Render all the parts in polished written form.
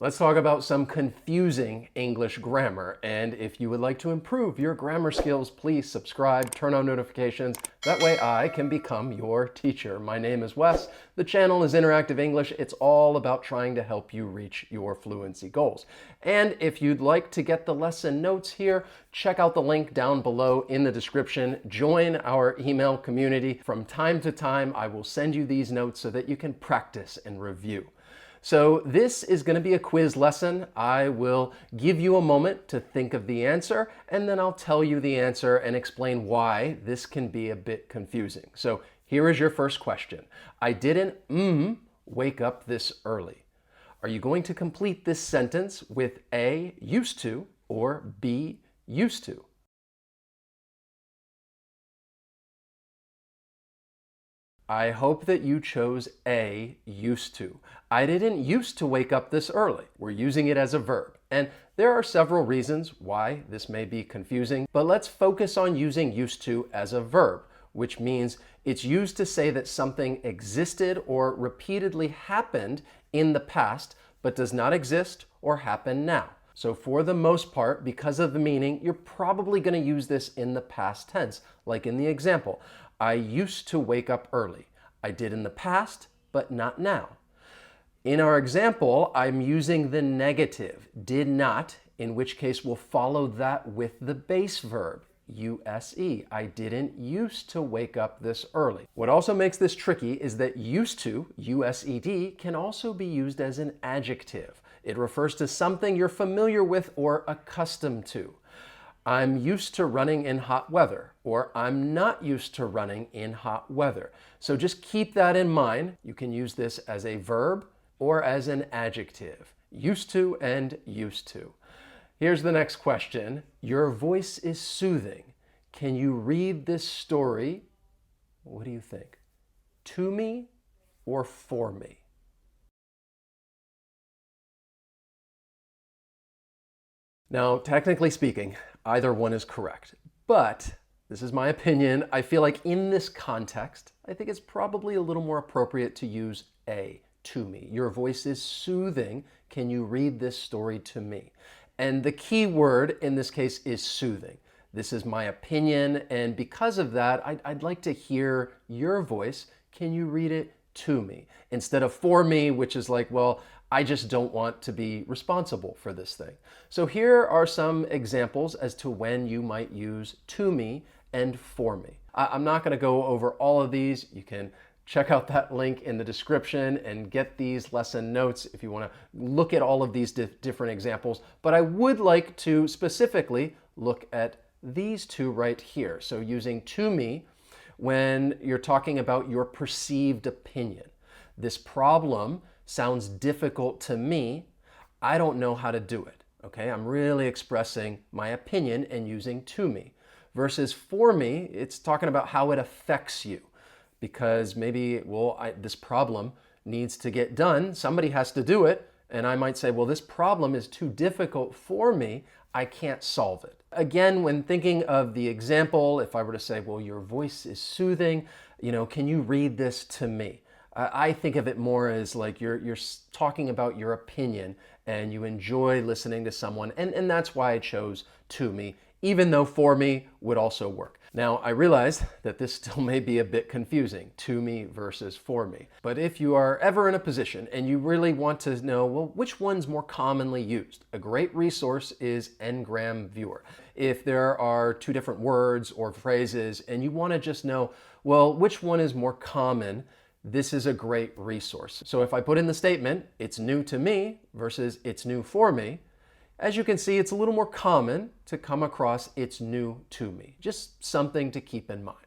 Let's talk about some confusing English grammar. And if you would like to improve your grammar skills, please subscribe, turn on notifications. That way I can become your teacher. My name is Wes. The channel is Interactive English. It's all about trying to help you reach your fluency goals. And if you'd like to get the lesson notes here, check out the link down below in the description. Join our email community. From time to time, I will send you these notes so that you can practice and review. So this is going to be a quiz lesson. I will give you a moment to think of the answer, and then I'll tell you the answer and explain why this can be a bit confusing. So here is your first question. I didn't wake up this early. Are you going to complete this sentence with A, used to, or B, used to? I hope that you chose A, used to. I didn't used to wake up this early. We're using it as a verb. And there are several reasons why this may be confusing, but let's focus on using used to as a verb, which means it's used to say that something existed or repeatedly happened in the past, but does not exist or happen now. So for the most part, because of the meaning, you're probably going to use this in the past tense, like in the example. I used to wake up early. I did in the past, but not now. In our example, I'm using the negative, did not, in which case we'll follow that with the base verb, use. I didn't used to wake up this early. What also makes this tricky is that used to, used, can also be used as an adjective. It refers to something you're familiar with or accustomed to. I'm used to running in hot weather, or I'm not used to running in hot weather. So just keep that in mind. You can use this as a verb or as an adjective. Used to and used to. Here's the next question. Your voice is soothing. Can you read this story, what do you think, to me or for me? Now, technically speaking, either one is correct, but this is my opinion. I feel like in this context, I think it's probably a little more appropriate to use A, to me. Your voice is soothing. Can you read this story to me? And the key word in this case is soothing. This is my opinion, and because of that, I'd like to hear your voice. Can you read it to me? Instead of for me, which is like, well, I just don't want to be responsible for this thing. So here are some examples as to when you might use to me and for me. I'm not going to go over all of these. You can check out that link in the description and get these lesson notes if you want to look at all of these different examples. But I would like to specifically look at these two right here. So using to me when you're talking about your perceived opinion. This problem sounds difficult to me. I don't know how to do it. Okay, I'm really expressing my opinion and using to me. Versus for me, it's talking about how it affects you. Because maybe, well, this problem needs to get done. Somebody has to do it. And I might say, well, this problem is too difficult for me. I can't solve it. Again, when thinking of the example, if I were to say, well, your voice is soothing, can you read this to me? I think of it more as like you're talking about your opinion and you enjoy listening to someone. And that's why I chose to me, even though for me would also work. Now, I realize that this still may be a bit confusing, to me versus for me. But if you are ever in a position and you really want to know, well, which one's more commonly used? A great resource is Ngram Viewer. If there are two different words or phrases and you want to just know, well, which one is more common, this is a great resource. So if I put in the statement, it's new to me versus it's new for me, as you can see, it's a little more common to come across it's new to me. Just something to keep in mind.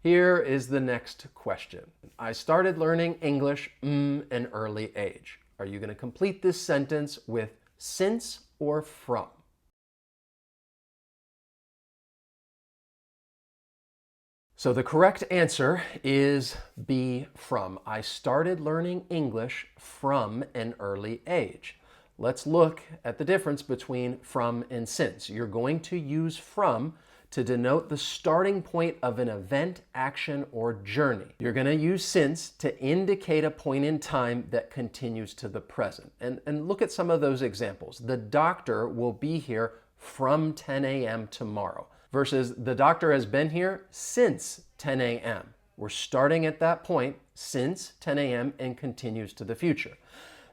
Here is the next question. I started learning English an early age. Are you going to complete this sentence with since or from? So the correct answer is B, from. I started learning English from an early age. Let's look at the difference between from and since. You're going to use from to denote the starting point of an event, action, or journey. You're going to use since to indicate a point in time that continues to the present. And look at some of those examples. The doctor will be here from 10 a.m. tomorrow versus the doctor has been here since 10 a.m. We're starting at that point since 10 a.m. and continues to the future.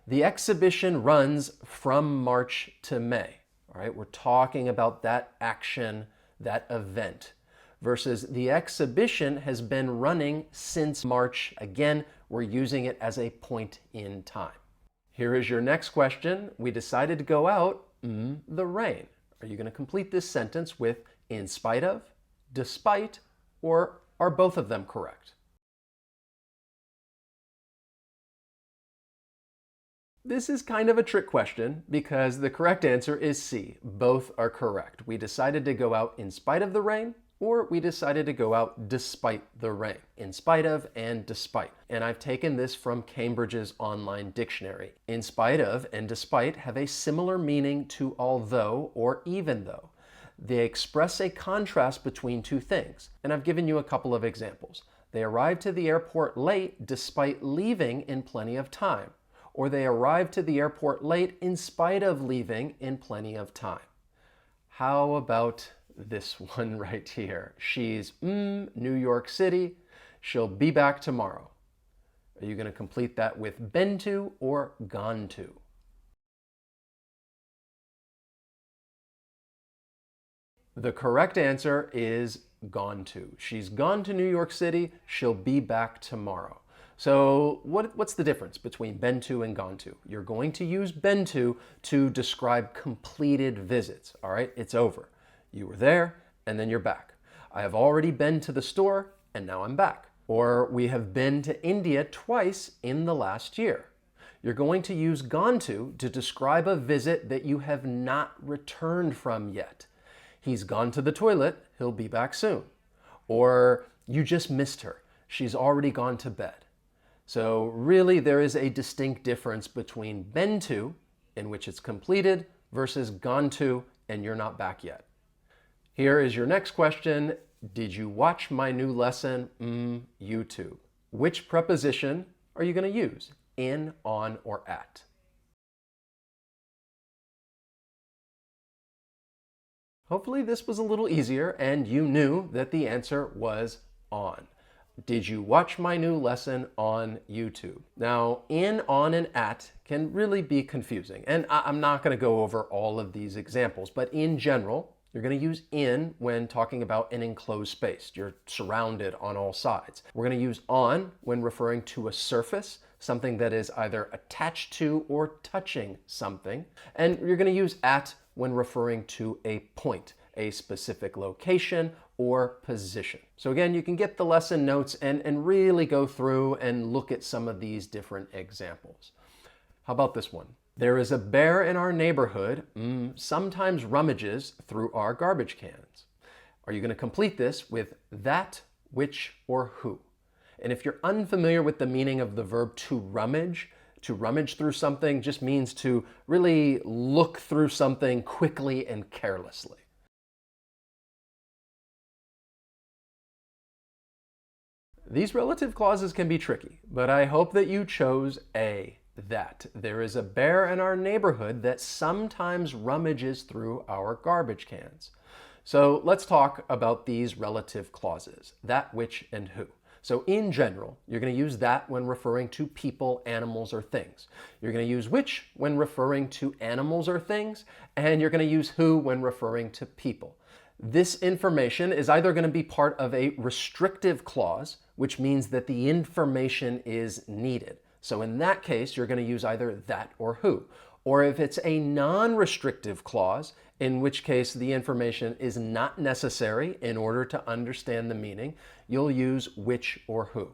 The exhibition runs from March to May. All right, we're talking about that action, that event, versus the exhibition has been running since March. Again, we're using it as a point in time. Here is your next question. We decided to go out the rain. Are you going to complete this sentence with in spite of, despite, or are both of them correct? This is kind of a trick question because the correct answer is C. Both are correct. We decided to go out in spite of the rain, or we decided to go out despite the rain. In spite of and despite. And I've taken this from Cambridge's online dictionary. In spite of and despite have a similar meaning to although or even though. They express a contrast between two things. And I've given you a couple of examples. They arrived to the airport late despite leaving in plenty of time. Or they arrived to the airport late in spite of leaving in plenty of time. How about this one right here? She's New York City. She'll be back tomorrow. Are you going to complete that with been to or gone to? The correct answer is gone to. She's gone to New York City. She'll be back tomorrow. So what's the difference between been to and gone to? You're going to use been to describe completed visits. All right, it's over. You were there and then you're back. I have already been to the store and now I'm back. Or we have been to India twice in the last year. You're going to use gone to describe a visit that you have not returned from yet. He's gone to the toilet, he'll be back soon. Or you just missed her, she's already gone to bed. So really there is a distinct difference between been to, in which it's completed, versus gone to, and you're not back yet. Here is your next question. Did you watch my new lesson? YouTube. Which preposition are you going to use? In, on, or at? Hopefully this was a little easier and you knew that the answer was on. Did you watch my new lesson on YouTube? Now, in, on, and at can really be confusing. And I'm not going to go over all of these examples, but in general, you're going to use in when talking about an enclosed space. You're surrounded on all sides. We're going to use on when referring to a surface, something that is either attached to or touching something. And you're going to use at when referring to a point, a specific location or position. So again, you can get the lesson notes and really go through and look at some of these different examples. How about this one? There is a bear in our neighborhood, sometimes rummages through our garbage cans. Are you going to complete this with that, which, or who? And if you're unfamiliar with the meaning of the verb to rummage through something just means to really look through something quickly and carelessly. These relative clauses can be tricky, but I hope that you chose A, that. There is a bear in our neighborhood that sometimes rummages through our garbage cans. So let's talk about these relative clauses, that, which, and who. So in general, you're going to use that when referring to people, animals, or things. You're going to use which when referring to animals or things, and you're going to use who when referring to people. This information is either going to be part of a restrictive clause, which means that the information is needed. So in that case, you're going to use either that or who. Or if it's a non-restrictive clause, in which case the information is not necessary in order to understand the meaning, you'll use which or who.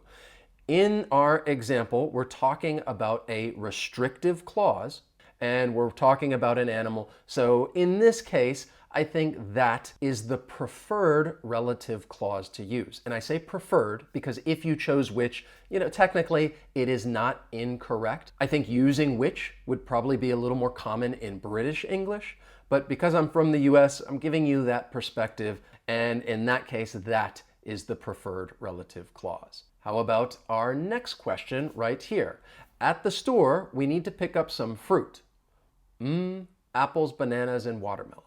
In our example, we're talking about a restrictive clause, and we're talking about an animal. So in this case, I think that is the preferred relative clause to use. And I say preferred because if you chose which, technically it is not incorrect. I think using which would probably be a little more common in British English, but because I'm from the US, I'm giving you that perspective, and in that case, that is the preferred relative clause. How about our next question right here? At the store, we need to pick up some fruit. Apples, bananas, and watermelon.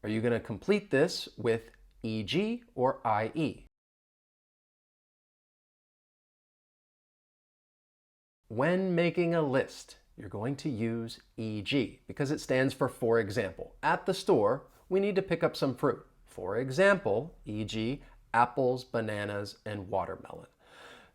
Are you going to complete this with EG or IE? When making a list, you're going to use EG because it stands for example. At the store, we need to pick up some fruit. For example, e.g., apples, bananas, and watermelon.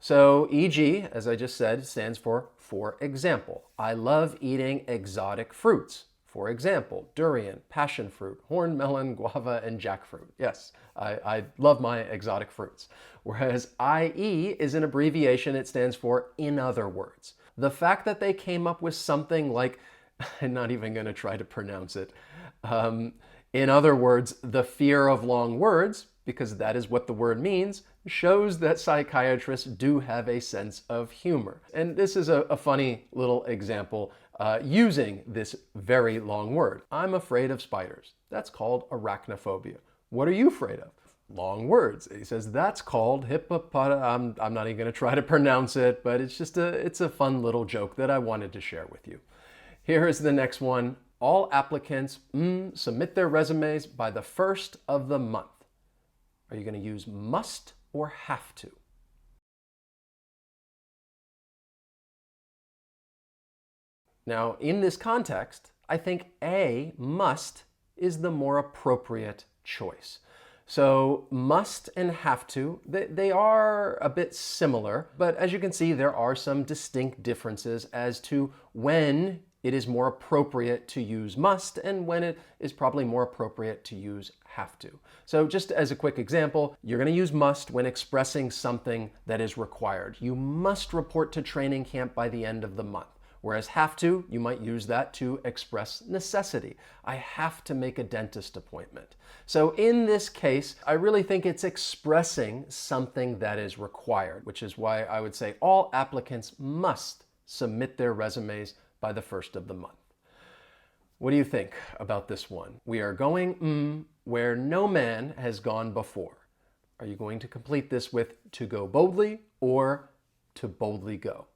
So e.g., as I just said, stands for example. I love eating exotic fruits. For example, durian, passion fruit, horned melon, guava, and jackfruit. Yes, I love my exotic fruits. Whereas IE is an abbreviation. It stands for in other words. The fact that they came up with something like, I'm not even going to try to pronounce it, in other words, the fear of long words, because that is what the word means, shows that psychiatrists do have a sense of humor. And this is a funny little example using this very long word. I'm afraid of spiders. That's called arachnophobia. What are you afraid of? Long words. He says that's called hippopotamus. I'm not even going to try to pronounce it, but it's a fun little joke that I wanted to share with you. Here is the next one. All applicants submit their resumes by the 1st of the month. Are you going to use must or have to? Now, in this context, I think A, must, is the more appropriate choice. So must and have to, they are a bit similar, but as you can see, there are some distinct differences as to when it is more appropriate to use must and when it is probably more appropriate to use have to. So just as a quick example, you're going to use must when expressing something that is required. You must report to training camp by the end of the month. Whereas have to, you might use that to express necessity. I have to make a dentist appointment. So in this case, I really think it's expressing something that is required, which is why I would say all applicants must submit their resumes by the 1st of the month. What do you think about this one? We are going where no man has gone before. Are you going to complete this with to go boldly or to boldly go?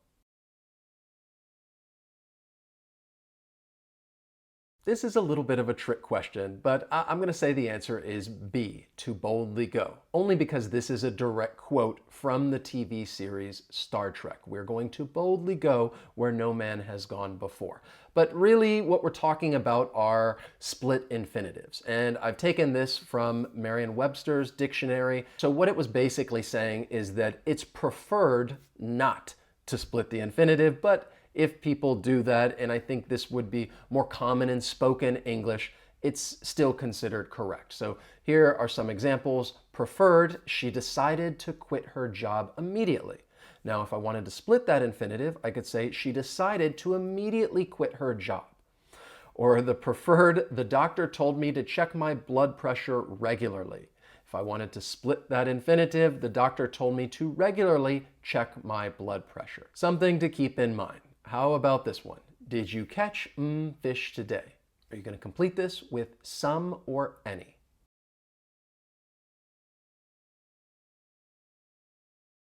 This is a little bit of a trick question, but I'm going to say the answer is B, to boldly go, only because this is a direct quote from the TV series Star Trek. We're going to boldly go where no man has gone before. But really what we're talking about are split infinitives. And I've taken this from Merriam-Webster's dictionary. So what it was basically saying is that it's preferred not to split the infinitive, but if people do that, and I think this would be more common in spoken English, it's still considered correct. So here are some examples. Preferred, she decided to quit her job immediately. Now, if I wanted to split that infinitive, I could say she decided to immediately quit her job. Or the preferred, the doctor told me to check my blood pressure regularly. If I wanted to split that infinitive, the doctor told me to regularly check my blood pressure. Something to keep in mind. How about this one? Did you catch fish today? Are you going to complete this with some or any?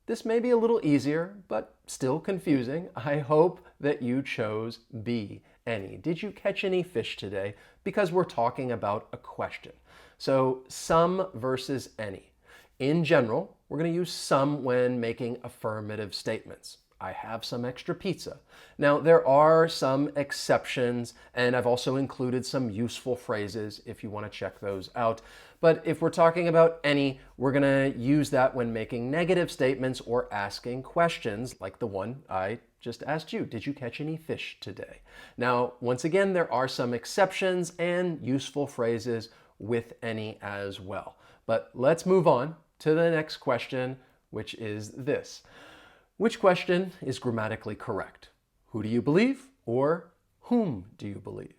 This may be a little easier, but still confusing. I hope that you chose B, any. Did you catch any fish today? Because we're talking about a question. So some versus any. In general, we're going to use some when making affirmative statements. I have some extra pizza. Now, there are some exceptions, and I've also included some useful phrases if you want to check those out. But if we're talking about any, we're going to use that when making negative statements or asking questions, like the one I just asked you. Did you catch any fish today? Now, once again, there are some exceptions and useful phrases with any as well. But let's move on to the next question, which is this. Which question is grammatically correct? Who do you believe or whom do you believe?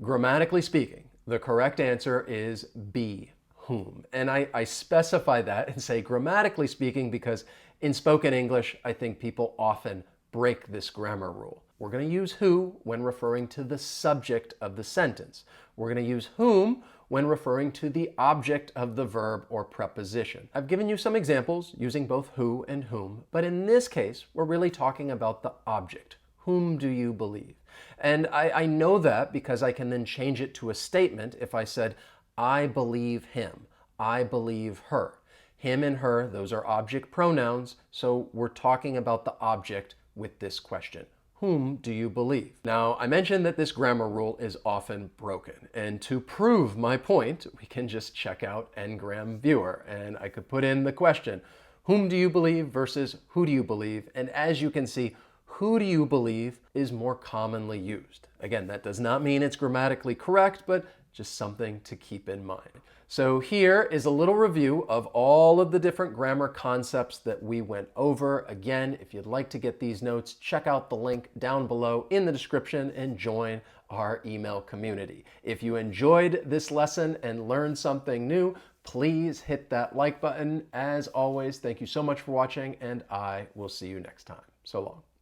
Grammatically speaking, the correct answer is B, whom. And I specify that and say grammatically speaking because in spoken English, I think people often break this grammar rule. We're going to use who when referring to the subject of the sentence. We're going to use whom when referring to the object of the verb or preposition. I've given you some examples using both who and whom, but in this case, we're really talking about the object. Whom do you believe? And I know that because I can then change it to a statement if I said, I believe him, I believe her. Him and her, those are object pronouns, so we're talking about the object with this question. Whom do you believe? Now, I mentioned that this grammar rule is often broken, and to prove my point, we can just check out Ngram Viewer, and I could put in the question, whom do you believe versus who do you believe? And as you can see, who do you believe is more commonly used. Again, that does not mean it's grammatically correct, but just something to keep in mind. So here is a little review of all of the different grammar concepts that we went over. Again, if you'd like to get these notes, check out the link down below in the description and join our email community. If you enjoyed this lesson and learned something new, please hit that like button. As always, thank you so much for watching, and I will see you next time. So long.